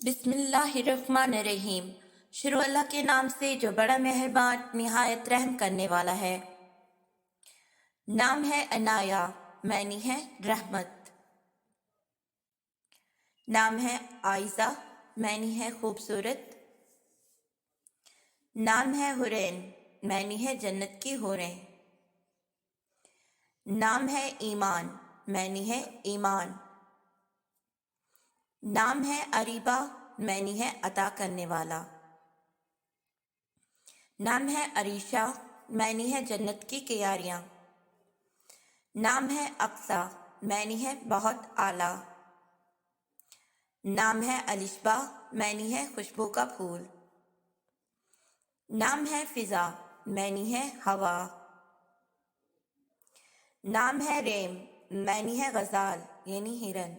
بسم اللہ الرحمن الرحیم۔ شروع اللہ کے نام سے جو بڑا مہربان نہایت رحم کرنے والا ہے۔ نام ہے عنایا، معنی ہے رحمت۔ نام ہے عائزہ، معنی ہے خوبصورت۔ نام ہے حورین، معنی ہے جنت کی حوریں۔ نام ہے ایمان، معنی ہے ایمان۔ نام ہے اریبہ، معنی ہے عطا کرنے والا۔ نام ہے عریشہ، معنی ہے جنت کی کیاریاں۔ نام ہے اقصیٰ، معنی ہے بہت اعلیٰ۔ نام ہے الشبہ، معنی ہے خوشبو کا پھول۔ نام ہے فضا، معنی ہے ہوا۔ نام ہے ریم، معنی ہے غزال یعنی ہرن۔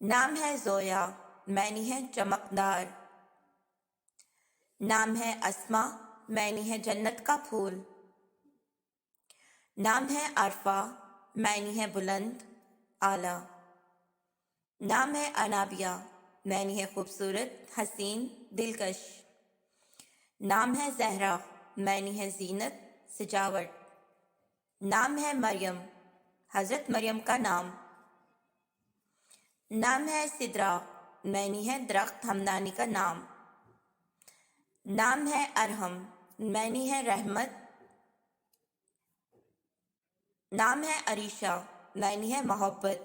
نام ہے زویا، معنی ہے چمکدار۔ نام ہے اسما، معنی ہے جنت کا پھول۔ نام ہے عرفہ، معنی ہے بلند اعلیٰ۔ نام ہے انابیہ، معنی ہے خوبصورت حسین دلکش۔ نام ہے زہرا، معنی ہے زینت سجاوٹ۔ نام ہے مریم، حضرت مریم کا نام۔ نام ہے سدرہ، معنی ہے درخت ہمدانی کا نام۔ نام ہے ارحم، معنی ہے رحمت۔ نام ہے عریشہ، معنی ہے محبت۔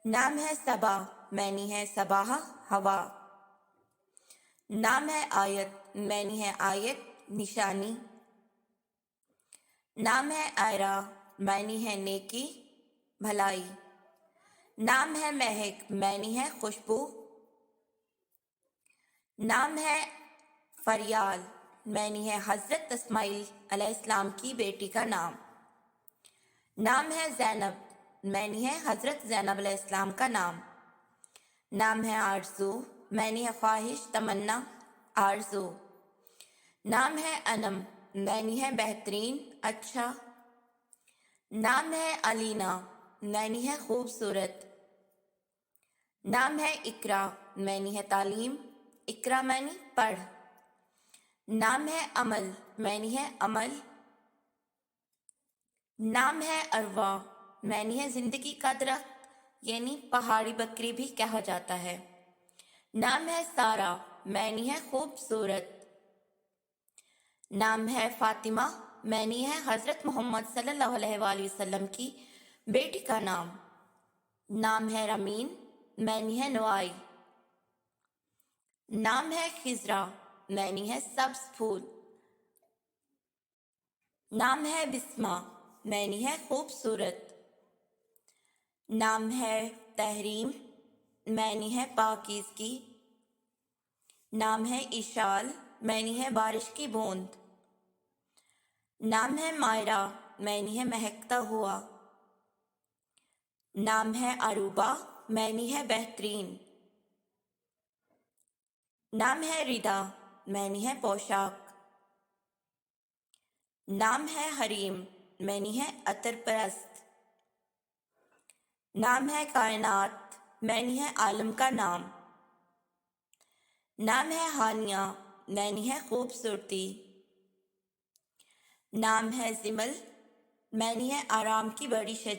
نام ہے صبا، معنی ہے صباح ہوا۔ نام ہے آیت، معنی ہے آیت نشانی۔ نام ہے آئرہ، معنی ہے نیکی بھلائی۔ نام ہے مہک، معنی ہے خوشبو۔ نام ہے فریال، معنی ہے حضرت اسماعیل علیہ السلام کی بیٹی کا نام۔ نام ہے زینب، معنی ہے حضرت زینب علیہ السلام کا نام۔ نام ہے آرزو، معنی ہے خواہش تمنا آرزو۔ نام ہے انم، معنی ہے بہترین اچھا۔ نام ہے علینا، معنی ہے خوبصورت۔ نام ہے اقرا، معنی ہے تعلیم، اقرا معنی پڑھ۔ نام ہے عمل، معنی ہے عمل۔ نام ہے اروا، معنی ہے زندگی کا درخت یعنی پہاڑی بکری بھی کہا جاتا ہے۔ نام ہے سارہ، معنی ہے خوبصورت۔ نام ہے فاطمہ، معنی ہے حضرت محمد صلی اللہ علیہ وآلہ وسلم کی بیٹی کا نام۔ نام ہے رمین، معنی ہے نوائی۔ نام ہے خضرا، معنی ہے سبز پھول۔ نام ہے بسمہ، معنی ہے خوبصورت۔ نام ہے تحریم، معنی ہے پاکیزگی۔ نام ہے اشال، معنی ہے بارش کی بوند۔ نام ہے مائرہ، معنی ہے مہکتا ہوا۔ نام ہے عروبہ، معنی ہے بہترین۔ نام ہے ردا، معنی ہے پوشاک۔ نام ہے حریم، معنی ہے عطر پرست۔ نام ہے کائنات، معنی ہے عالم کا نام۔ نام ہے ہانیہ، معنی ہے خوبصورتی۔ نام ہے زمل، معنی ہے آرام کی بڑی شجر۔